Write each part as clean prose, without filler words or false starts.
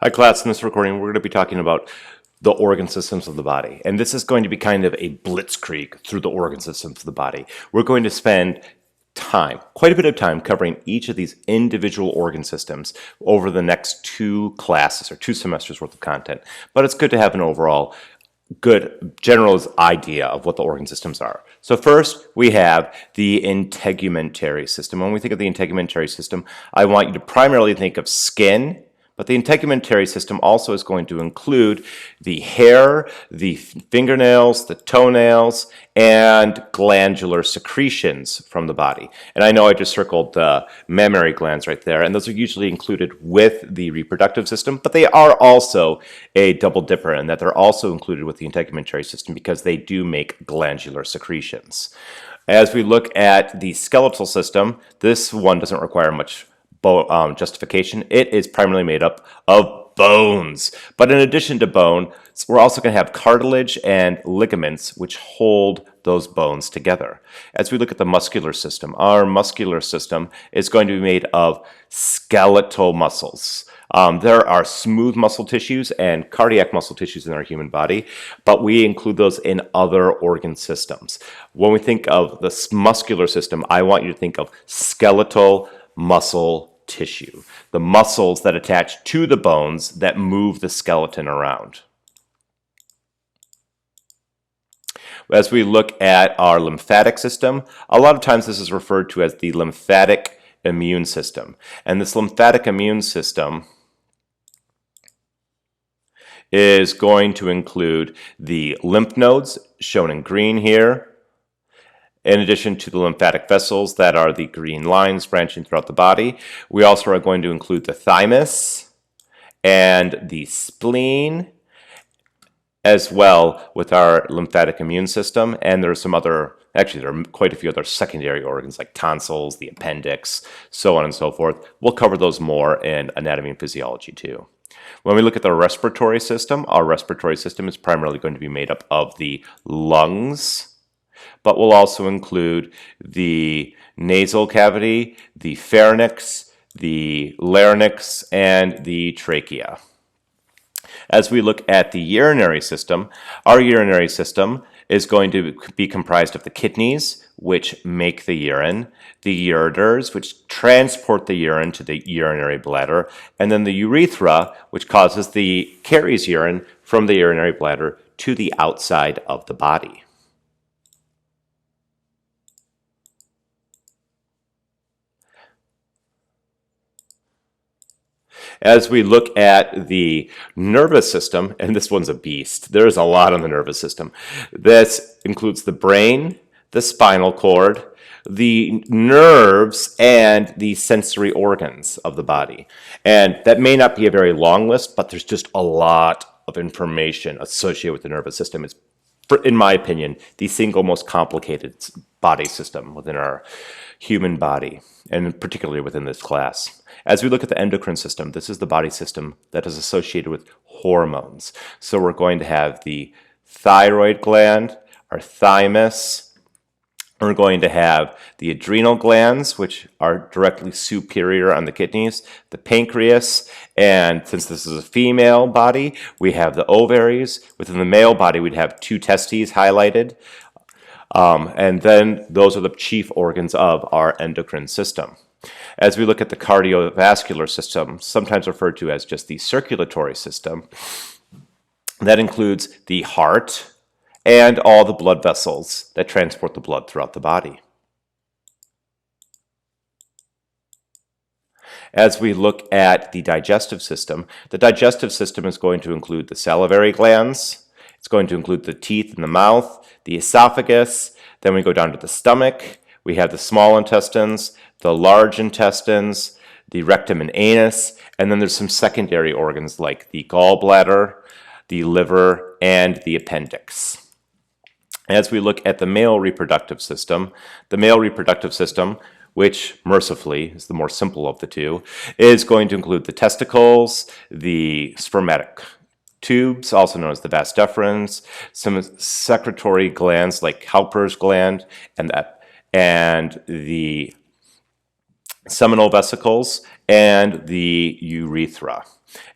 Hi class, in this recording we're going to be talking about the organ systems of the body. And this is going to be kind of a blitzkrieg through the organ systems of the body. We're going to spend time, quite a bit of time, covering each of these individual organ systems over the next 2 classes or 2 semesters worth of content. But it's good to have an overall good general idea of what the organ systems are. So first we have the integumentary system. When we think of the integumentary system, I want you to primarily think of skin, but the integumentary system also is going to include the hair, the fingernails, the toenails, and glandular secretions from the body. And I know I just circled the mammary glands right there, and those are usually included with the reproductive system, but they are also a double dipper in that they're also included with the integumentary system because they do make glandular secretions. As we look at the skeletal system, this one doesn't require much justification. It is primarily made up of bones. But in addition to bone, we're also going to have cartilage and ligaments which hold those bones together. As we look at the muscular system, our muscular system is going to be made of skeletal muscles. There are smooth muscle tissues and cardiac muscle tissues in our human body, but we include those in other organ systems. When we think of the muscular system, I want you to think of skeletal muscle tissue, the muscles that attach to the bones that move the skeleton around. As we look at our lymphatic system, a lot of times this is referred to as the lymphatic immune system. And this lymphatic immune system is going to include the lymph nodes, shown in green here, in addition to the lymphatic vessels that are the green lines branching throughout the body. We also are going to include the thymus and the spleen, as well with our lymphatic immune system. And there are some other, actually there are quite a few other secondary organs like tonsils, the appendix, so on and so forth. We'll cover those more in anatomy and physiology too. When we look at the respiratory system, our respiratory system is primarily going to be made up of the lungs, but will also include the nasal cavity, the pharynx, the larynx, and the trachea. As we look at the urinary system, our urinary system is going to be comprised of the kidneys, which make the urine, the ureters, which transport the urine to the urinary bladder, and then the urethra, which carries urine from the urinary bladder to the outside of the body. As we look at the nervous system, and this one's a beast, there's a lot on the nervous system. This includes the brain, the spinal cord, the nerves, and the sensory organs of the body. And that may not be a very long list, but there's just a lot of information associated with the nervous system. It's, in my opinion, the single most complicated body system within our human body, and particularly within this class. As we look at the endocrine system, this is the body system that is associated with hormones. So we're going to have the thyroid gland, our thymus. We're going to have the adrenal glands, which are directly superior on the kidneys, the pancreas, and since this is a female body, we have the ovaries. Within the male body, we'd have 2 testes highlighted. And then those are the chief organs of our endocrine system. As we look at the cardiovascular system, sometimes referred to as just the circulatory system, that includes the heart and all the blood vessels that transport the blood throughout the body. As we look at the digestive system is going to include the salivary glands. It's going to include the teeth and the mouth, the esophagus. Then we go down to the stomach. We have the small intestines, the large intestines, the rectum and anus, and then there's some secondary organs like the gallbladder, the liver, and the appendix. As we look at the male reproductive system, which mercifully is the more simple of the two, is going to include the testicles, the spermatic tubes, also known as the vas deferens, some secretory glands like Cowper's gland, and the seminal vesicles, and the urethra.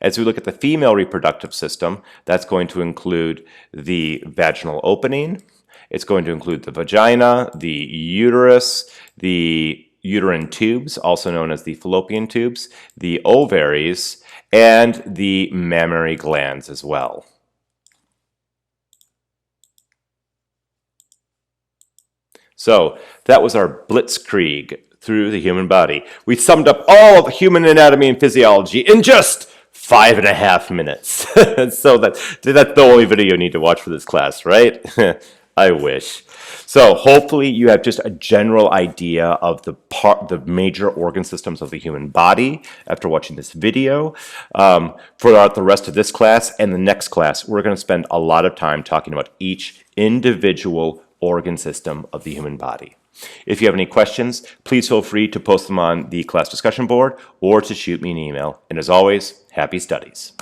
As we look at the female reproductive system, that's going to include the vaginal opening. It's going to include the vagina, the uterus, the uterine tubes, also known as the fallopian tubes, the ovaries, and the mammary glands as well. So that was our blitzkrieg through the human body. We summed up all of human anatomy and physiology in just 5.5 minutes. So that's the only video you need to watch for this class, right? I wish. So hopefully you have just a general idea of the major organ systems of the human body after watching this video. For the rest of this class and the next class, we're going to spend a lot of time talking about each individual organ system of the human body. If you have any questions, please feel free to post them on the class discussion board or to shoot me an email. And as always, happy studies.